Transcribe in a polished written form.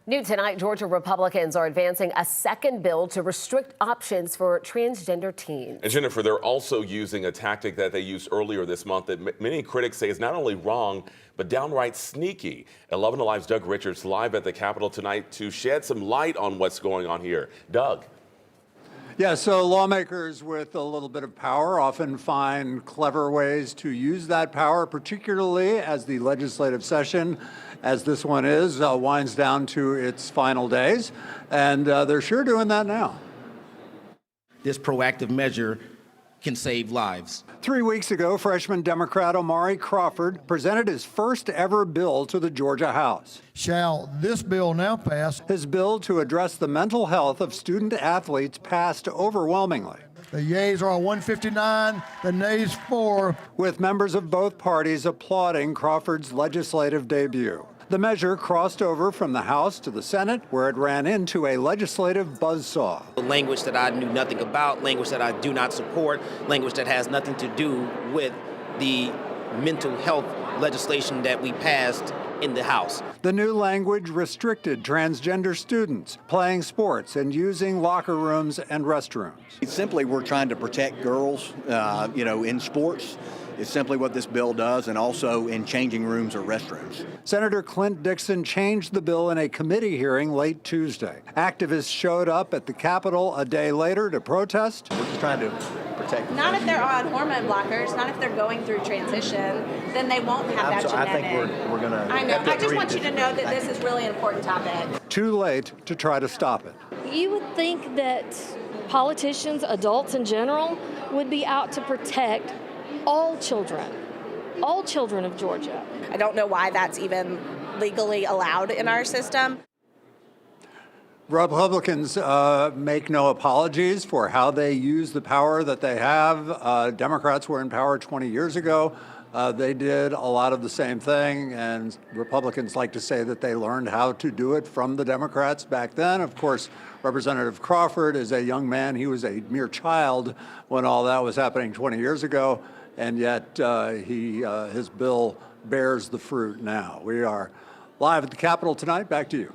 New tonight, Georgia Republicans are advancing a second bill to restrict options for transgender teens. And Jennifer, they're also using a tactic that they used earlier this month that many critics say is not only wrong, but downright sneaky. 11 Alive's Doug Richards live at the Capitol tonight to shed some light on what's going on here. Doug. Yeah, so lawmakers with a little bit of power often find clever ways to use that power, particularly as the legislative session, as this one is, winds down to its final days. And they're sure doing that now. This proactive measure can save lives. 3 weeks ago, freshman Democrat Omari Crawford presented his first ever bill to the Georgia House. Shall this bill now pass? His bill to address the mental health of student athletes passed overwhelmingly. The yeas are 159, the nays 4. With members of both parties applauding Crawford's legislative debut. The measure crossed over from the House to the Senate, where it ran into a legislative buzzsaw. Language that I knew nothing about, language that I do not support, language that has nothing to do with the mental health legislation that we passed in the House. The new language restricted transgender students playing sports and using locker rooms and restrooms. Simply, we're trying to protect girls, in sports. It's simply what this bill does, and also in changing rooms or restrooms. Senator Clint Dixon changed the bill in a committee hearing late Tuesday. Activists showed up at the Capitol a day later to protest. We're just trying to protect. Not if they're on hormone blockers, not if they're going through transition, then they won't have that genetic. I think we're going to. I know. I just want you to know that this is really an important topic. Too late to try to stop it. You would think that politicians, adults in general, would be out to protect all children of Georgia. I don't know why that's even legally allowed in our system. Republicans make no apologies for how they use the power that they have. Democrats were in power 20 years ago. They did a lot of the same thing, and Republicans like to say that they learned how to do it from the Democrats back then. Of course, Representative Crawford is a young man. He was a mere child when all that was happening 20 years ago, and yet his bill bears the fruit now. We are live at the Capitol tonight. Back to you.